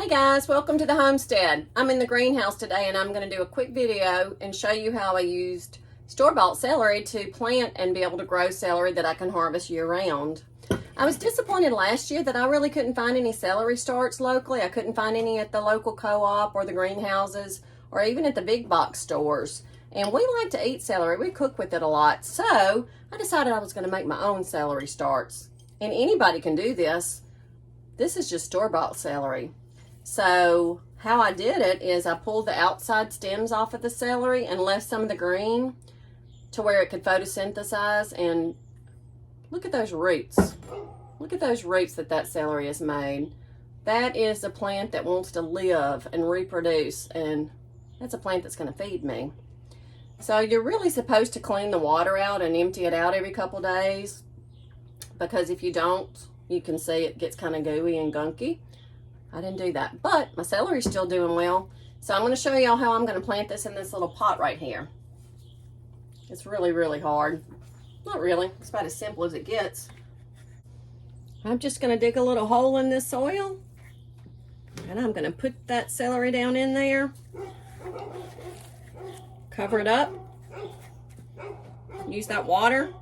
Hey guys, welcome to the homestead. I'm in the greenhouse today and I'm going to do a quick video and show you how I used store-bought celery to plant and be able to grow celery that I can harvest year-round. I was disappointed last year that I really couldn't find any celery starts locally. I couldn't find any at the local co-op or the greenhouses or even at the big box stores. And we like to eat celery. We cook with it a lot. So I decided I was going to make my own celery starts. And anybody can do this. This is just store-bought celery. So how I did it is I pulled the outside stems off of the celery and left some of the green to where it could photosynthesize. And look at those roots. Look at those roots that celery has made. That is a plant that wants to live and reproduce, and that's a plant that's going to feed me. So you're really supposed to clean the water out and empty it out every couple days, because if you don't, you can see it gets kind of gooey and gunky. I didn't do that, but my celery's still doing well. So I'm going to show y'all how I'm going to plant this in this little pot right here. It's really, really hard. Not really, it's about as simple as it gets. I'm just going to dig a little hole in this soil, and I'm going to put that celery down in there. Cover it up. Use that water.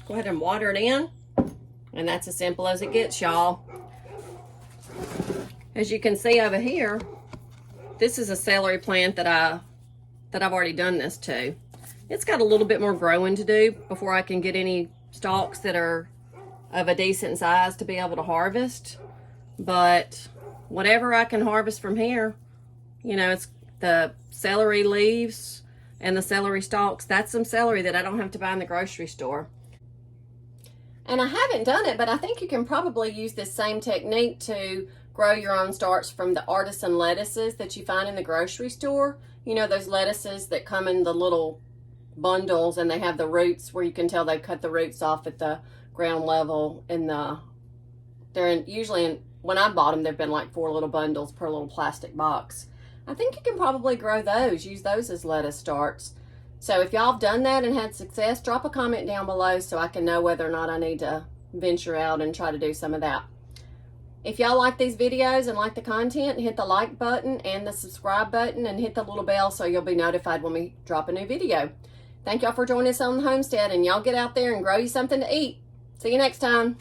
Go ahead and water it in. And that's as simple as it gets, y'all. As you can see over here, this is a celery plant that I've already done this to. It's got a little bit more growing to do before I can get any stalks that are of a decent size to be able to harvest. But whatever I can harvest from here, you know, it's the celery leaves and the celery stalks. That's some celery that I don't have to buy in the grocery store. And I haven't done it, but I think you can probably use this same technique to grow your own starts from the artisan lettuces that you find in the grocery store. You know, those lettuces that come in the little bundles and they have the roots where you can tell they cut the roots off at the ground level. And when I bought them, they've been like 4 little bundles per little plastic box. I think you can probably grow those, use those as lettuce starts. So if y'all have done that and had success, drop a comment down below so I can know whether or not I need to venture out and try to do some of that. If y'all like these videos and like the content, hit the like button and the subscribe button and hit the little bell so you'll be notified when we drop a new video. Thank y'all for joining us on the homestead, and y'all get out there and grow you something to eat. See you next time.